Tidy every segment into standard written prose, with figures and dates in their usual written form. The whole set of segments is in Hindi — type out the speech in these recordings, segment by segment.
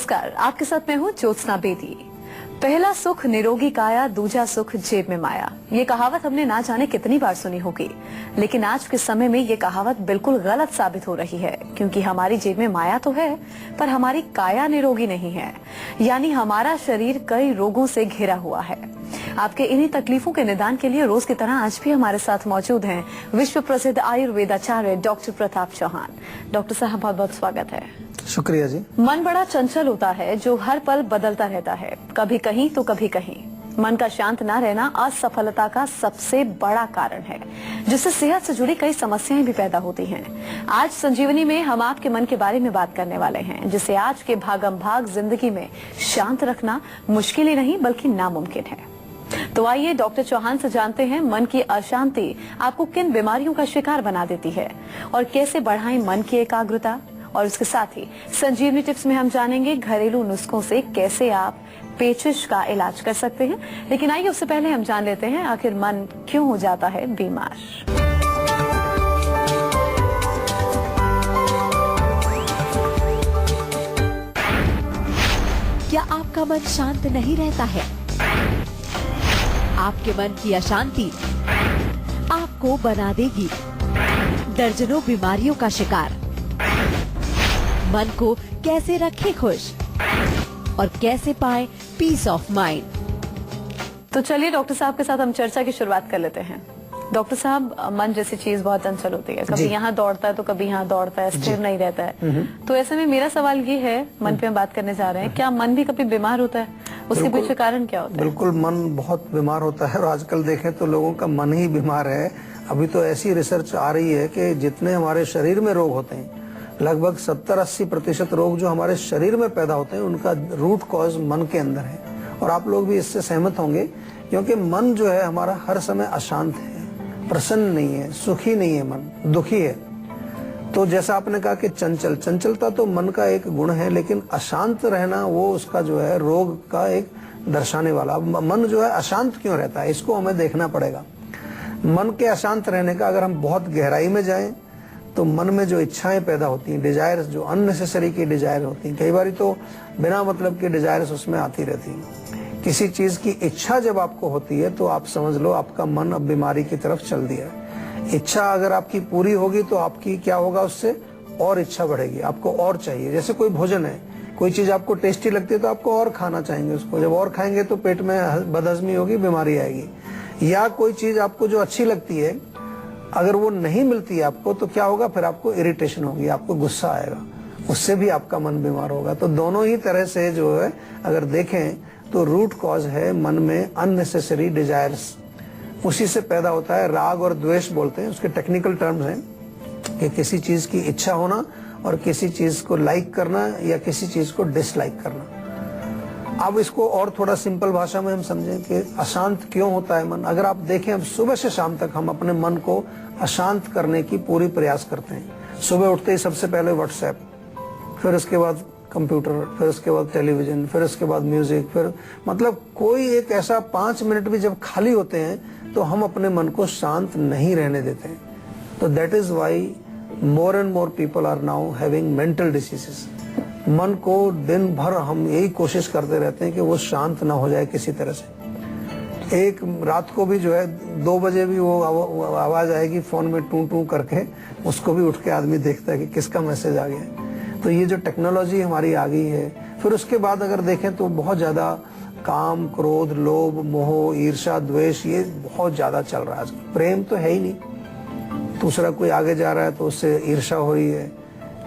नमस्कार, आपके साथ मैं हूँ ज्योत्सना बेदी। पहला सुख निरोगी काया, दूजा सुख जेब में माया। ये कहावत हमने ना जाने कितनी बार सुनी होगी, लेकिन आज के समय में ये कहावत बिल्कुल गलत साबित हो रही है, क्योंकि हमारी जेब में माया तो है, पर हमारी काया निरोगी नहीं है। यानी हमारा शरीर कई रोगों से घिरा हुआ है। आपके इन्हीं तकलीफों के निदान के लिए रोज की तरह आज भी हमारे साथ मौजूद हैं विश्व प्रसिद्ध आयुर्वेदाचार्य डॉक्टर प्रताप चौहान। डॉक्टर साहब, बहुत बहुत स्वागत है। शुक्रिया जी। मन बड़ा चंचल होता है जो हर पल बदलता रहता है, कभी कहीं तो कभी कहीं। मन का शांत ना रहना असफलता का सबसे बड़ा कारण है, जिससे सेहत से जुड़ी कई समस्याएं भी पैदा होती हैं। आज संजीवनी में हम आपके मन के बारे में बात करने वाले हैं, जिसे आज के भागम भाग जिंदगी में शांत रखना मुश्किल ही नहीं बल्कि नामुमकिन है। तो आइए डॉक्टर चौहान से जानते हैं मन की अशांति आपको किन बीमारियों का शिकार बना देती है और कैसे बढ़ाएं मन की एकाग्रता। और इसके साथ ही संजीवनी टिप्स में हम जानेंगे घरेलू नुस्खों से कैसे आप पेचिश का इलाज कर सकते हैं। लेकिन आइए उससे पहले हम जान लेते हैं आखिर मन क्यों हो जाता है बीमार। क्या आपका मन शांत नहीं रहता है? आपके मन की अशांति आपको बना देगी दर्जनों बीमारियों का शिकार। मन को कैसे रखें खुश और कैसे पाएं पीस ऑफ माइंड। तो चलिए डॉक्टर साहब के साथ हम चर्चा की शुरुआत कर लेते हैं। डॉक्टर साहब, मन जैसी चीज बहुत चंचल होती है, कभी यहाँ दौड़ता है तो कभी यहाँ दौड़ता है, स्थिर नहीं रहता है। तो ऐसे में मेरा सवाल ये है, मन पे हम बात करने जा रहे हैं, क्या मन भी कभी बीमार होता है? उसके पीछे कारण क्या होता है? बिल्कुल, मन बहुत बीमार होता है और आजकल देखें तो लोगों का मन ही बीमार है। अभी तो ऐसी रिसर्च आ रही है कि जितने हमारे शरीर में रोग होते हैं, लगभग 70-80% रोग जो हमारे शरीर में पैदा होते हैं, उनका रूट कॉज मन के अंदर है। और आप लोग भी इससे सहमत होंगे, क्योंकि मन जो है हमारा हर समय अशांत है, प्रसन्न नहीं है, सुखी नहीं है, मन दुखी है। तो जैसा आपने कहा कि चंचलता तो मन का एक गुण है, लेकिन अशांत रहना वो उसका जो है रोग का एक दर्शाने वाला। मन जो है अशांत क्यों रहता है, इसको हमें देखना पड़ेगा। मन के अशांत रहने का अगर हम बहुत गहराई में जाएं तो मन में जो इच्छाएं पैदा होती हैं, डिजायर्स, जो अननेसेसरी की डिजायर होती हैं, कई बार तो बिना मतलब की डिजायर्स उसमें आती रहती हैं। किसी चीज की इच्छा जब आपको होती है तो आप समझ लो आपका मन अब बीमारी की तरफ चल दिया है। इच्छा अगर आपकी पूरी होगी तो आपकी क्या होगा, उससे और इच्छा बढ़ेगी, आपको और चाहिए। जैसे कोई भोजन है, कोई चीज आपको टेस्टी लगती है तो आपको और खाना चाहेंगे उसको, जब और खाएंगे तो पेट में बदहजमी होगी, बीमारी आएगी। या कोई चीज आपको जो अच्छी लगती है, अगर वो नहीं मिलती है आपको तो क्या होगा, फिर आपको इरिटेशन होगी, आपको गुस्सा आएगा, उससे भी आपका मन बीमार होगा। तो दोनों ही तरह से जो है अगर देखें तो रूट कॉज है मन में अननेसेसरी डिजायर्स। उसी से पैदा होता है राग और द्वेष, बोलते हैं, उसके टेक्निकल टर्म्स हैं कि किसी चीज की इच्छा होना और किसी चीज को लाइक करना या किसी चीज को डिसलाइक करना। अब इसको और थोड़ा सिंपल भाषा में हम समझें कि अशांत क्यों होता है मन। अगर आप देखें, अब सुबह से शाम तक हम अपने मन को अशांत करने की पूरी प्रयास करते हैं। सुबह उठते ही सबसे पहले व्हाट्सएप, फिर उसके बाद कंप्यूटर, फिर उसके बाद टेलीविजन, फिर उसके बाद म्यूजिक, फिर मतलब कोई एक ऐसा 5 मिनट भी जब खाली होते हैं तो हम अपने मन को शांत नहीं रहने देते हैं। तो that is why more and more people are now having mental diseases. मन को दिन भर हम यही कोशिश करते रहते हैं कि वो शांत ना हो जाए किसी तरह से। एक रात को भी जो है 2 बजे भी वो आवाज आएगी फोन में टू टू करके, उसको भी उठ के आदमी देखता है कि किसका मैसेज आ गया। तो ये जो टेक्नोलॉजी हमारी आ गई है, फिर उसके बाद अगर देखें तो बहुत ज्यादा काम, क्रोध, लोभ, मोह, ईर्ष्या, द्वेष, ये बहुत ज्यादा चल रहा है आजकल। प्रेम तो है ही नहीं। दूसरा कोई आगे जा रहा है तो उससे ईर्ष्या हो रही है।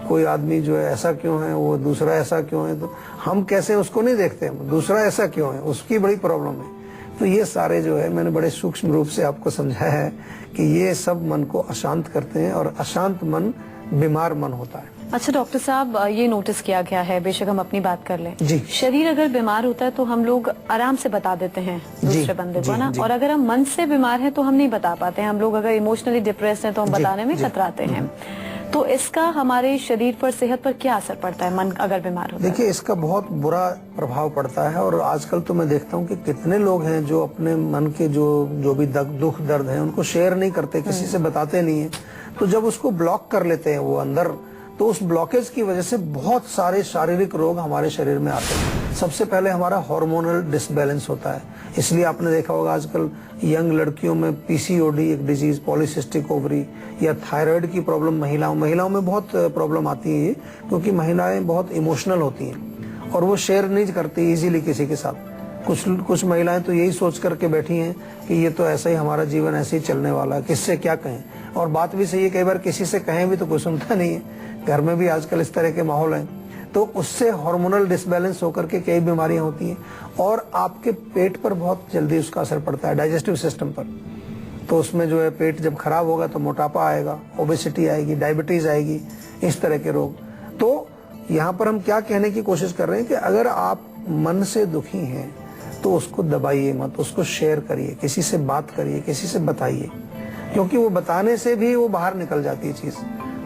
कोई आदमी जो है ऐसा क्यों है, वो दूसरा ऐसा क्यों है, तो हम कैसे उसको नहीं देखते, हम दूसरा ऐसा क्यों है, उसकी बड़ी प्रॉब्लम है। तो ये सारे जो है मैंने बड़े सूक्ष्म रूप से आपको समझाया है कि ये सब मन को अशांत करते हैं और अशांत मन बीमार मन होता है। अच्छा डॉक्टर साहब, ये नोटिस किया गया है, बेशक हम अपनी बात कर लें जी, शरीर अगर बीमार होता है तो हम लोग आराम से बता देते हैं दूसरे बंदे को ना, और अगर हम मन से बीमार हैं तो हम नहीं बता पाते हैं। हम लोग अगर इमोशनली डिप्रेस्ड हैं तो हम बताने में कतराते हैं। तो इसका हमारे शरीर पर, सेहत पर क्या असर पड़ता है मन अगर बीमार होता है? देखिए, इसका बहुत बुरा प्रभाव पड़ता है। और आजकल तो मैं देखता हूँ कि कितने लोग हैं जो अपने मन के जो भी दुख दर्द है उनको शेयर नहीं करते, किसी से बताते नहीं है। तो जब उसको ब्लॉक कर लेते हैं वो अंदर, तो उस ब्लॉकेज की वजह से बहुत सारे शारीरिक रोग हमारे शरीर में आते हैं। सबसे पहले हमारा हार्मोनल डिसबैलेंस होता है, इसलिए आपने देखा होगा आजकल यंग लड़कियों में पीसीओडी एक डिजीज, पॉलीसिस्टिक ओवरी, या थायराइड की प्रॉब्लम महिलाओं में बहुत प्रॉब्लम आती है, क्योंकि महिलाएं बहुत इमोशनल होती हैं और वो शेयर नहीं करती इजीली किसी के साथ। कुछ महिलाएं तो यही सोच करके बैठी हैं कि ये तो ऐसा ही हमारा जीवन ऐसे ही चलने वाला है, किससे क्या कहें। और बात भी सही है, कई बार किसी से कहें भी तो कोई सुनता नहीं है, घर में भी आजकल इस तरह के माहौल हैं, तो उससे हार्मोनल डिसबैलेंस होकर के कई बीमारियां होती हैं और आपके पेट पर बहुत जल्दी उसका असर पड़ता है, डाइजेस्टिव सिस्टम पर। तो उसमें जो है पेट जब खराब होगा तो मोटापा आएगा, ओबेसिटी आएगी, डायबिटीज आएगी, इस तरह के रोग। तो यहाँ पर हम क्या कहने की कोशिश कर रहे हैं कि अगर आप मन से दुखी हैं तो उसको दबाइए मत, उसको शेयर करिए, किसी से बात करिए, किसी से बताइए, क्योंकि वो बताने से भी वो बाहर निकल जाती है चीज,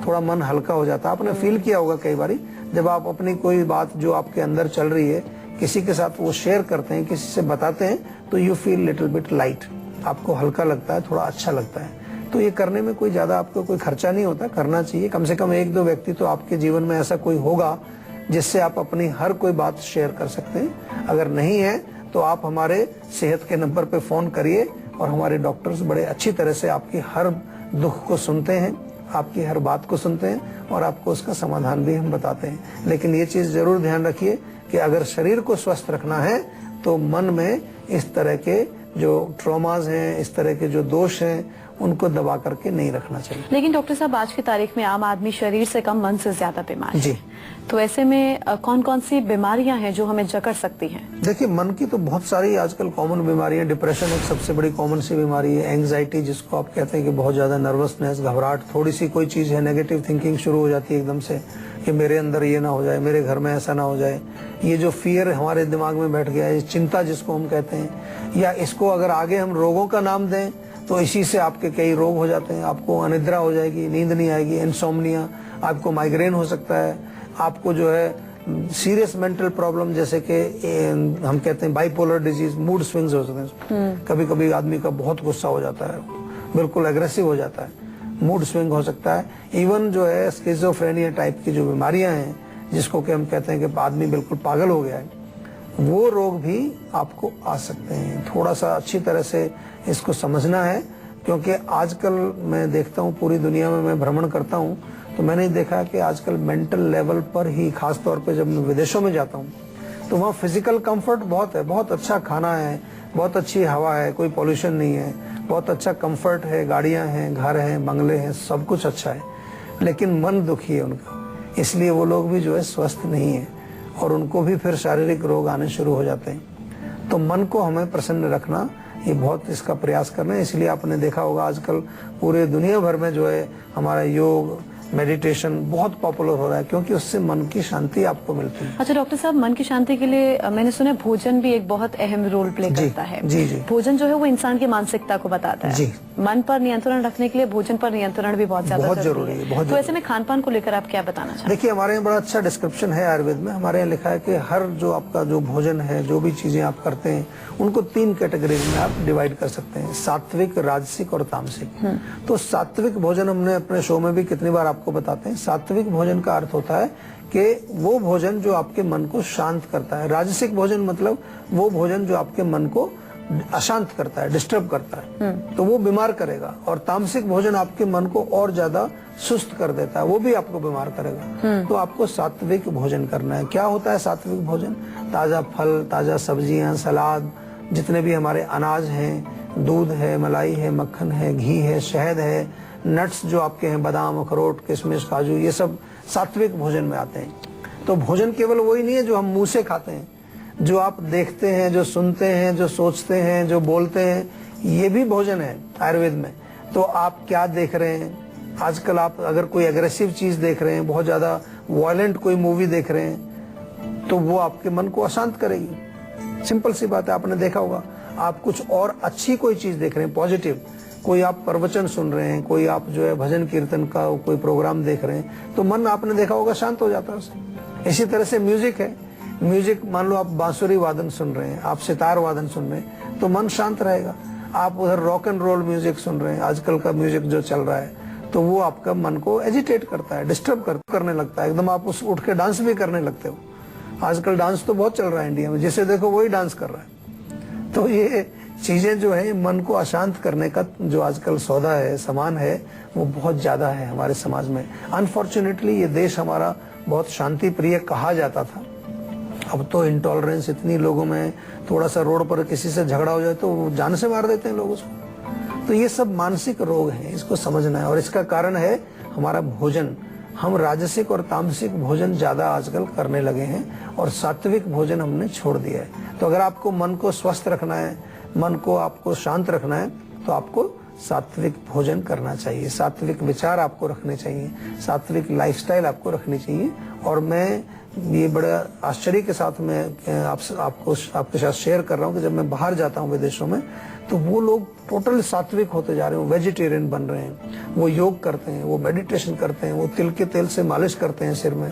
थोड़ा मन हल्का हो जाता है। आपने फील किया होगा कई बार, जब आप अपनी कोई बात जो आपके अंदर चल रही है किसी के साथ वो शेयर करते हैं, किसी से बताते हैं, तो you feel little bit light, आपको हल्का लगता है, थोड़ा अच्छा लगता है। तो ये करने में कोई ज्यादा आपको कोई खर्चा नहीं होता, करना चाहिए। कम से कम 1-2 व्यक्ति तो आपके जीवन में ऐसा कोई होगा जिससे आप अपनी हर कोई बात शेयर कर सकते हैं। अगर नहीं है तो आप हमारे सेहत के नंबर पे फोन करिए और हमारे डॉक्टर्स बड़े अच्छी तरह से आपकी हर दुख को सुनते हैं, आपकी हर बात को सुनते हैं और आपको उसका समाधान भी हम बताते हैं। लेकिन ये चीज जरूर ध्यान रखिए कि अगर शरीर को स्वस्थ रखना है तो मन में इस तरह के जो ट्रॉमाज हैं, इस तरह के जो दोष हैं, उनको दबा करके नहीं रखना चाहिए। लेकिन डॉक्टर साहब, आज की तारीख में आम आदमी शरीर से कम मन से ज्यादा बीमार है। जी। तो ऐसे में कौन कौन सी बीमारियां हैं जो हमें जकड़ सकती हैं? देखिए, मन की तो बहुत सारी आजकल कॉमन बीमारियां, डिप्रेशन एक सबसे बड़ी कॉमन सी बीमारी है, एंग्जाइटी जिसको आप कहते हैं कि बहुत ज्यादा नर्वसनेस, घबराहट, थोड़ी सी कोई चीज है नेगेटिव थिंकिंग शुरू हो जाती है एकदम से कि मेरे अंदर ये ना हो जाए, मेरे घर में ऐसा ना हो जाए। ये जो फियर हमारे दिमाग में बैठ गया है, चिंता जिसको हम कहते हैं, या इसको अगर आगे हम रोगों का नाम दें तो इसी से आपके कई रोग हो जाते हैं। आपको अनिद्रा हो जाएगी, नींद नहीं आएगी, इंसोम्निया, आपको माइग्रेन हो सकता है, आपको जो है सीरियस मेंटल प्रॉब्लम जैसे कि हम कहते हैं बाइपोलर डिजीज, मूड स्विंग्स हो सकते हैं। कभी कभी आदमी का बहुत गुस्सा हो जाता है, बिल्कुल एग्रेसिव हो जाता है, मूड स्विंग हो सकता है। इवन जो है स्किज़ोफ्रेनिया टाइप की जो बीमारियां हैं, जिसको कि हम कहते हैं कि आदमी बिल्कुल पागल हो गया है, वो रोग भी आपको आ सकते हैं। थोड़ा सा अच्छी तरह से इसको समझना है, क्योंकि आजकल मैं देखता हूँ पूरी दुनिया में, मैं भ्रमण करता हूँ तो मैंने देखा कि आजकल मेंटल लेवल पर ही, खास तौर पे जब मैं विदेशों में जाता हूँ तो वहाँ फिजिकल कंफर्ट बहुत है, बहुत अच्छा खाना है, बहुत अच्छी हवा है, कोई पॉल्यूशन नहीं है, बहुत अच्छा कंफर्ट है, गाड़ियाँ हैं, घर हैं, बंगले हैं, सब कुछ अच्छा है, लेकिन मन दुखी है उनका, इसलिए वो लोग भी जो है स्वस्थ नहीं है और उनको भी फिर शारीरिक रोग आने शुरू हो जाते हैं। तो मन को हमें प्रसन्न रखना, ये बहुत इसका प्रयास करना है। इसलिए आपने देखा होगा आजकल पूरे दुनिया भर में जो है हमारा योग, मेडिटेशन बहुत पॉपुलर हो रहा है, क्योंकि उससे मन की शांति आपको मिलती है। अच्छा डॉक्टर साहब, मन की शांति के लिए मैंने सुना भोजन भी एक बहुत अहम रोल प्ले करता है। जी जी। भोजन जो है वो इंसान की मानसिकता को बताता है। जी। मन पर नियंत्रण रखने के लिए भोजन पर नियंत्रण भी बहुत ज्यादा जरूरी है। तो ऐसे में खान पान को लेकर आप क्या बताना चाहते हैं? देखिए, हमारे यहाँ बड़ा अच्छा डिस्क्रिप्शन है आयुर्वेद में। हमारे यहाँ लिखा है कि हर जो आपका जो भोजन है, जो भी चीजें आप करते हैं, उनको 3 कैटेगरीज में आप डिवाइड कर सकते हैं, सात्विक, राजसिक और तामसिक। तो सात्विक भोजन हमने अपने शो में भी कितनी बार आपको बताते हैं। सात्विक भोजन का अर्थ होता है कि वो भोजन जो आपके मन को शांत करता है। राजसिक भोजन मतलब वो भोजन जो आपके मन को अशांत करता है, डिस्टर्ब करता है, तो वो बीमार करेगा। और तामसिक भोजन आपके मन को और ज्यादा सुस्त कर देता है, वो भी आपको बीमार करेगा। तो आपको सात्विक भोजन करना है। क्या होता है सात्विक भोजन? ताजा फल, ताजा सब्जियां, सलाद, जितने भी हमारे अनाज हैं, दूध है, मलाई है, मक्खन है, घी है, शहद है, नट्स जो आपके हैं, बादाम, अखरोट, किशमिश, काजू, ये सब सात्विक भोजन में आते हैं। तो भोजन केवल वही नहीं है जो हम मुंह से खाते हैं, जो आप देखते हैं, जो सुनते हैं, जो सोचते हैं, जो बोलते हैं, ये भी भोजन है आयुर्वेद में। तो आप क्या देख रहे हैं? आजकल आप अगर कोई एग्रेसिव चीज देख रहे हैं, बहुत ज्यादा वायलेंट कोई मूवी देख रहे हैं, तो वो आपके मन को अशांत करेगी। सिंपल सी बात है, आपने देखा होगा। आप कुछ और अच्छी कोई चीज देख रहे हैं, पॉजिटिव, कोई आप प्रवचन सुन रहे हैं, कोई आप जो है भजन कीर्तन का कोई प्रोग्राम देख रहे हैं, तो मन आपने देखा होगा शांत हो जाता है उससे। इसी तरह से म्यूजिक है, म्यूजिक मान लो आप बांसुरी वादन सुन रहे हैं, आप सितार वादन सुन रहे हैं, तो मन शांत रहेगा। आप उधर रॉक एंड रोल म्यूजिक सुन रहे हैं, आजकल का म्यूजिक जो चल रहा है, तो वो आपका मन को एजिटेट करता है, डिस्टर्ब करने लगता है, एकदम आप उस उठ के डांस भी करने लगते हो। आजकल डांस तो बहुत चल रहा है इंडिया में, जिसे देखो वही डांस कर रहा है। तो ये चीजें जो है मन को अशांत करने का जो आजकल सौदा है, सामान है, वो बहुत ज्यादा है हमारे समाज में। अनफॉर्चुनेटली ये देश हमारा बहुत शांति प्रिय कहा जाता था। अब तो इंटॉलरेंस इतनी लोगों में, थोड़ा सा रोड पर किसी से झगड़ा हो जाए तो वो जान से मार देते हैं लोग उसको। तो ये सब मानसिक रोग हैं, इसको समझना है। और इसका कारण है हमारा भोजन। हम राजसिक और तामसिक भोजन ज्यादा आजकल करने लगे हैं और सात्विक भोजन हमने छोड़ दिया है। तो अगर आपको मन को स्वस्थ रखना है, मन को आपको शांत रखना है, तो आपको सात्विक भोजन करना चाहिए, सात्विक विचार आपको रखने चाहिए, सात्विक लाइफस्टाइल आपको रखनी चाहिए। और मैं ये बड़ा आश्चर्य के साथ मैं आपके साथ शेयर कर रहा हूँ कि जब मैं बाहर जाता हूँ विदेशों में, तो वो लोग टोटल सात्विक होते जा रहे हैं, वेजिटेरियन बन रहे हैं, वो योग करते हैं, वो मेडिटेशन करते हैं, वो तिल के तेल से मालिश करते हैं सिर में।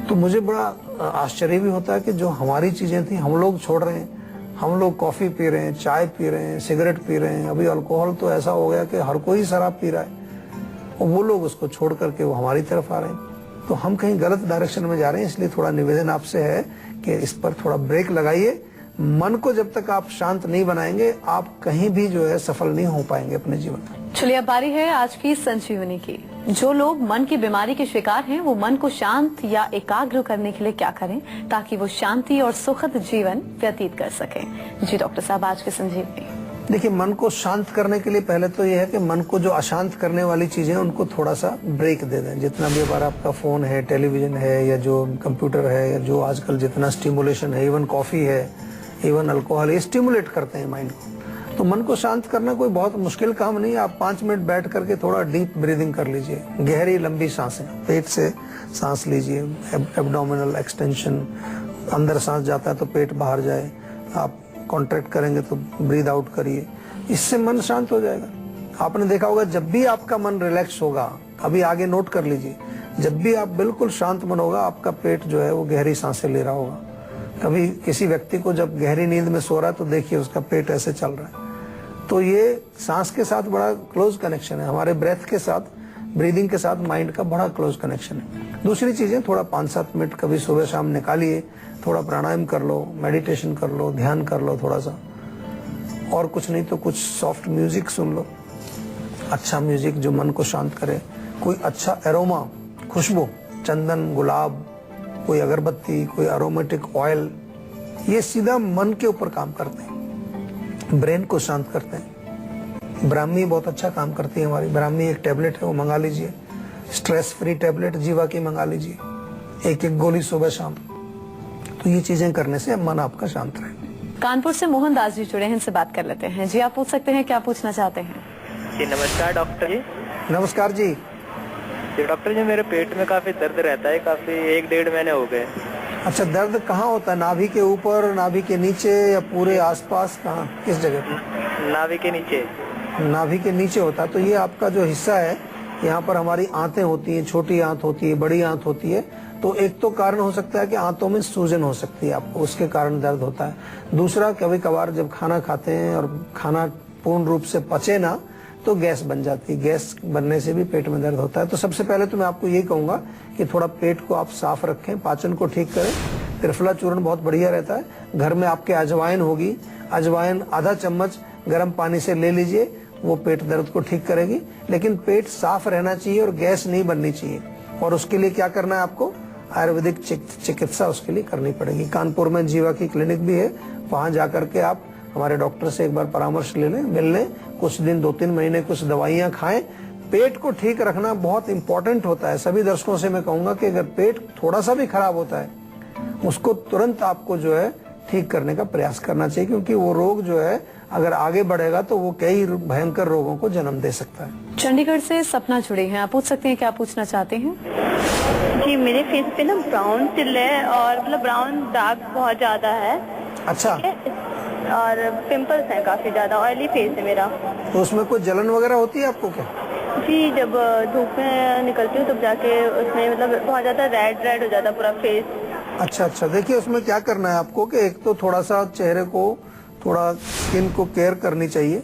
तो मुझे बड़ा आश्चर्य भी होता है कि जो हमारी चीजें थी हम लोग छोड़ रहे हैं। हम लोग कॉफी पी रहे हैं, चाय पी रहे हैं, सिगरेट पी रहे हैं, अभी अल्कोहल तो ऐसा हो गया कि हर कोई शराब पी रहा है, और वो लोग उसको छोड़ करके वो हमारी तरफ आ रहे हैं। तो हम कहीं गलत डायरेक्शन में जा रहे हैं। इसलिए थोड़ा निवेदन आपसे है कि इस पर थोड़ा ब्रेक लगाइए। मन को जब तक आप शांत नहीं बनाएंगे, आप कहीं भी जो है सफल नहीं हो पाएंगे अपने जीवन में। चलिए अब बारी है आज की संजीवनी की। जो लोग मन की बीमारी के शिकार हैं, वो मन को शांत या एकाग्र करने के लिए क्या करें ताकि वो शांति और सुखद जीवन व्यतीत कर सकें। जी डॉक्टर साहब, आज की संजीवनी। देखिए, मन को शांत करने के लिए पहले तो ये है कि मन को जो अशांत करने वाली चीजें उनको थोड़ा सा ब्रेक दे दें। जितना भी बार आपका फोन है, टेलीविजन है, या जो कंप्यूटर है, या जो आजकल जितना स्टिमुलेशन है, इवन कॉफी है, इवन अल्कोहल, ये स्टिमुलेट करते हैं माइंड को। तो मन को शांत करना कोई बहुत मुश्किल काम नहीं है। आप 5 मिनट बैठ करके थोड़ा डीप ब्रीदिंग कर लीजिए, गहरी लंबी सांसें, पेट से सांस लीजिए, एब्डोमिनल एक्सटेंशन, अंदर सांस जाता है तो पेट बाहर जाए, आप कॉन्ट्रैक्ट करेंगे तो ब्रीद आउट करिए, इससे मन शांत हो जाएगा। आपने देखा होगा जब भी आपका मन रिलैक्स होगा, अभी आगे नोट कर लीजिए, जब भी आप बिल्कुल शांत मन होगा, आपका पेट जो है वो गहरी सांसें ले रहा होगा। कभी किसी व्यक्ति को जब गहरी नींद में सो रहा है तो देखिए उसका पेट ऐसे चल रहा है। तो ये सांस के साथ बड़ा क्लोज कनेक्शन है, हमारे ब्रेथ के साथ, ब्रीदिंग के साथ माइंड का बड़ा क्लोज कनेक्शन है। दूसरी चीजें थोड़ा 5-7 मिनट कभी सुबह शाम निकालिए, थोड़ा प्राणायाम कर लो, मेडिटेशन कर लो, ध्यान कर लो थोड़ा सा, और कुछ नहीं तो कुछ सॉफ्ट म्यूजिक सुन लो, अच्छा म्यूजिक जो मन को शांत करे, कोई अच्छा एरोमा, खुशबू, चंदन, गुलाब, कोई अगरबत्ती, कोई अरोमेटिक ऑयल, ये सीधा मन के ऊपर काम करते हैं, ब्रेन को शांत करते हैं। ब्राह्मी बहुत अच्छा काम करती है हमारी, ब्राह्मी एक टैबलेट है, वो मंगा लीजिए, स्ट्रेस फ्री टैबलेट जीवा की मंगा लीजिए, 1-1 गोली सुबह शाम। तो ये चीजें करने से मन आपका शांत रहे। कानपुर से मोहन दास जी जुड़े हैं, इनसे बात कर लेते हैं। जी आप पूछ सकते हैं, क्या पूछना चाहते हैं? जी नमस्कार डॉक्टर जी। नमस्कार जी। जी डॉक्टर जी, मेरे पेट में काफी दर्द रहता है, काफी 1-1.5 महीने हो गए। अच्छा, दर्द कहाँ होता है? नाभि के ऊपर, नाभि के नीचे, या पूरे आसपास, कहाँ, किस जगह पे? नाभि के नीचे। नाभि के नीचे होता है। तो ये आपका जो हिस्सा है, यहाँ पर हमारी आंतें होती हैं, छोटी आंत होती है, बड़ी आंत होती है। तो एक तो कारण हो सकता है कि आंतों में सूजन हो सकती है आपको, उसके कारण दर्द होता है। दूसरा, कभी कभार जब खाना खाते हैं और खाना पूर्ण रूप से पचे ना, तो गैस बन जाती है, गैस बनने से भी पेट में दर्द होता है। तो सबसे पहले तो मैं आपको यही कहूंगा कि थोड़ा पेट को आप साफ रखें, पाचन को ठीक करें। त्रिफला चूर्ण बहुत बढ़िया रहता है। घर में आपके अजवाइन होगी, अजवाइन आधा चम्मच गर्म पानी से ले लीजिए, वो पेट दर्द को ठीक करेगी। लेकिन पेट साफ रहना चाहिए और गैस नहीं बननी चाहिए। और उसके लिए क्या करना है आपको? आयुर्वेदिक चिकित्सा उसके लिए करनी पड़ेगी। कानपुर में जीवा की क्लिनिक भी है, वहां जाकर के आप हमारे डॉक्टर से एक बार परामर्श ले लें, मिल लें, कुछ दिन 2-3 महीने कुछ दवाइयां खाएं। पेट को ठीक रखना बहुत इंपॉर्टेंट होता है। सभी दर्शकों से मैं कहूंगा कि अगर पेट थोड़ा सा भी खराब होता है, उसको तुरंत आपको जो है ठीक करने का प्रयास करना चाहिए, क्योंकि वो रोग जो है अगर आगे बढ़ेगा तो वो कई भयंकर रोगों को जन्म दे सकता है। चंडीगढ़ से सपना जुड़ी हैं, आप पूछ सकते हैं, क्या पूछना चाहते हैं? जी, मेरे फेस पे ना ब्राउन तिल है और मतलब ब्राउन दाग बहुत ज्यादा है। अच्छा। और पिंपल्स हैं काफी ज्यादा, ऑयली फेस है मेरा। तो उसमें कोई जलन वगैरह होती है आपको क्या? जी, जब धूप में निकलती हूँ तब जाके उसमें मतलब बहुत ज्यादा रेड हो जाता है पूरा फेस। अच्छा, देखिए उसमें क्या करना है आपको कि एक तो थोड़ा सा चेहरे को, थोड़ा स्किन को केयर करनी चाहिए।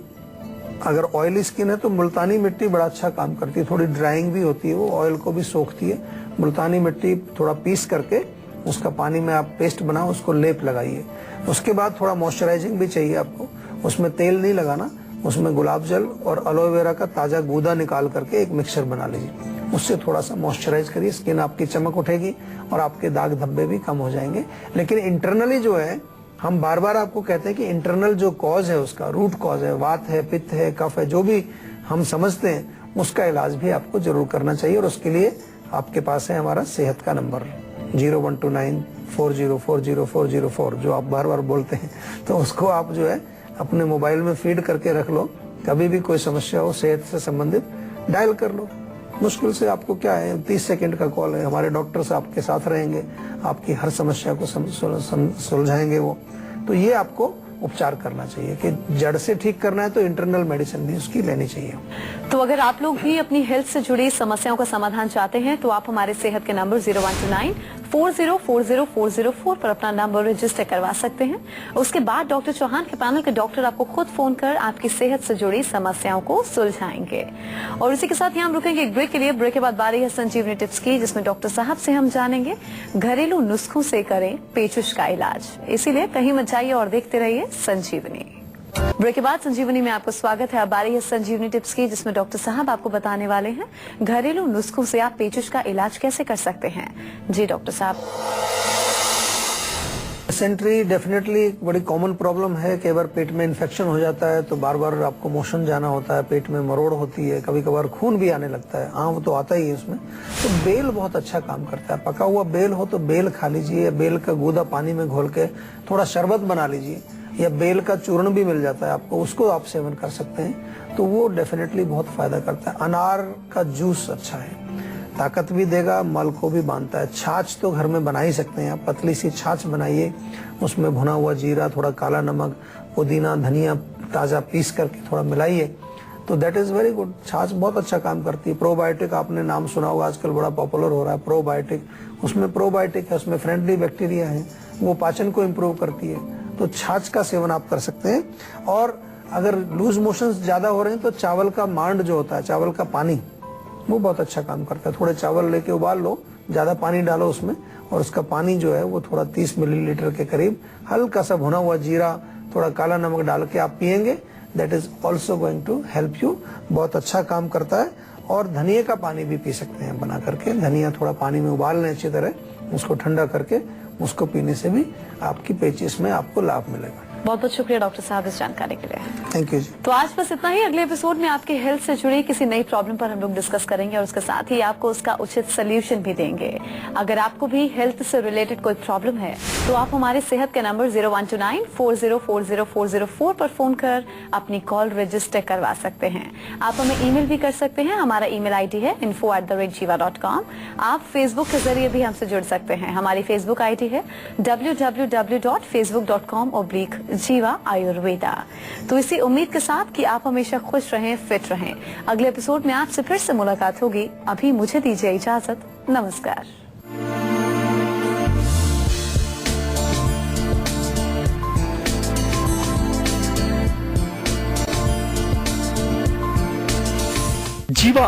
अगर ऑयली स्किन है तो मुल्तानी मिट्टी बड़ा अच्छा काम करती है, थोड़ी ड्राइंग भी होती है, वो ऑयल को भी सोखती है। मुल्तानी मिट्टी थोड़ा पीस करके उसका पानी में आप पेस्ट बनाओ, उसको लेप लगाइए। उसके बाद थोड़ा मॉइस्चराइजिंग भी चाहिए आपको, उसमें तेल नहीं लगाना, उसमें गुलाब जल और एलोवेरा का ताजा गूदा निकाल करके एक मिक्सचर बना लीजिए। उससे थोड़ा सा मॉइस्चराइज करिए, स्किन आपकी चमक उठेगी और आपके दाग धब्बे भी कम हो जाएंगे। लेकिन इंटरनली जो है, हम बार बार आपको कहते हैं कि इंटरनल जो कॉज है, उसका रूट कॉज है, वात है, पित्त है, कफ है, जो भी हम समझते हैं, उसका इलाज भी आपको जरूर करना चाहिए। और उसके लिए आपके पास है हमारा सेहत का नंबर 0129404004, जो आप बार बार बोलते हैं, तो उसको आप जो है अपने मोबाइल में फीड करके रख लो। कभी भी कोई समस्या हो सेहत से संबंधित, डायल कर लो। मुश्किल से आपको क्या है, 30 सेकंड का कॉल है, हमारे डॉक्टर्स आपके साथ रहेंगे, आपकी हर समस्या को सुलझाएंगे वो। तो ये आपको उपचार करना चाहिए कि जड़ से ठीक करना है तो इंटरनल मेडिसिन भी उसकी लेनी चाहिए। तो अगर आप लोग भी अपनी हेल्थ से जुड़ी समस्याओं का समाधान चाहते हैं तो आप हमारे सेहत के नंबर 0129404004 पर अपना नंबर रजिस्टर करवा सकते हैं। उसके बाद डॉक्टर चौहान के पैनल के डॉक्टर आपको खुद फोन कर आपकी सेहत से जुड़ी समस्याओं को सुलझाएंगे। और इसी के साथ यहाँ हम रुकेंगे एक ब्रेक के लिए। ब्रेक के बाद बारी है संजीवनी टिप्स की, जिसमें डॉक्टर साहब से हम जानेंगे घरेलू नुस्खों से करें पेचिश का इलाज। इसीलिए कहीं मत जाइए और देखते रहिए संजीवनी। ब्रेक के बाद संजीवनी में आपको स्वागत है। अब बारी है संजीवनी टिप्स की, जिसमें डॉक्टर साहब आपको बताने वाले हैं घरेलू नुस्खों से आप पेचिश का इलाज कैसे कर सकते हैं। जी डॉक्टर साहब। डिसेंट्री डेफिनेटली एक बड़ी कॉमन प्रॉब्लम है। कई बार पेट में इन्फेक्शन हो जाता है तो बार बार आपको मोशन जाना होता है, पेट में मरोड़ होती है, कभी कभार खून भी आने लगता है। हाँ, वो तो आता ही है उसमें। तो बेल बहुत अच्छा काम करता है। पका हुआ बेल हो तो बेल खा लीजिए, या बेल का गूदा पानी में घोल के थोड़ा शरबत बना लीजिए, या बेल का चूर्ण भी मिल जाता है आपको, उसको आप सेवन कर सकते हैं। तो वो डेफिनेटली बहुत फायदा करता है। अनार का जूस अच्छा है, ताकत भी देगा, मल को भी बांधता है। छाछ तो घर में बना ही सकते हैं आप, पतली सी छाछ बनाइए, उसमें भुना हुआ जीरा, थोड़ा काला नमक, पुदीना, धनिया ताजा पीस करके थोड़ा मिलाइए, तो दैट इज वेरी गुड। छाछ बहुत अच्छा काम करती है। प्रोबायोटिक आपने नाम सुना होगा, आजकल बड़ा पॉपुलर हो रहा है प्रोबायोटिक। उसमें प्रोबायोटिक है, उसमें फ्रेंडली बैक्टीरिया है, वो पाचन को इम्प्रूव करती है। तो छाछ का सेवन आप कर सकते हैं। और अगर लूज मोशंस ज्यादा हो रहे हैं तो चावल का मांड जो होता है, चावल का पानी, वो बहुत अच्छा काम करता है। थोड़े चावल लेके उबाल लो, ज्यादा पानी डालो उसमें, और उसका पानी जो है वो थोड़ा 30 मिलीलीटर के करीब, हल्का सा भुना हुआ जीरा, थोड़ा काला नमक डाल के आप पियेंगे, that is also going to help you. बहुत अच्छा काम करता है। और धनिया का पानी भी पी सकते हैं बना करके। धनिया थोड़ा पानी में उबाल लें अच्छी तरह, उसको ठंडा करके उसको पीने से भी आपकी पेचिश में आपको लाभ मिलेगा। बहुत बहुत शुक्रिया डॉक्टर साहब इस जानकारी के लिए। थैंक यू जी। तो आज बस इतना ही। अगले एपिसोड में आपके हेल्थ से जुड़ी किसी नई प्रॉब्लम पर हम लोग डिस्कस करेंगे और उसके साथ ही आपको उसका उचित सोल्यूशन भी देंगे। अगर आपको भी हेल्थ से रिलेटेड कोई प्रॉब्लम है तो आप हमारे सेहत के नंबर 0129404004 पर फोन कर अपनी कॉल रजिस्टर करवा सकते हैं। आप हमें ईमेल भी कर सकते हैं। हमारा ईमेल आईडी है info@jiva.com। आप फेसबुक के जरिए भी हमसे जुड़ सकते हैं। हमारी फेसबुक आईडी है www.facebook.com/जीवा आयुर्वेदा। तो इसी उम्मीद के साथ कि आप हमेशा खुश रहें, फिट रहें। अगले एपिसोड में आपसे फिर से मुलाकात होगी। अभी मुझे दीजिए इजाजत। नमस्कार। जीवा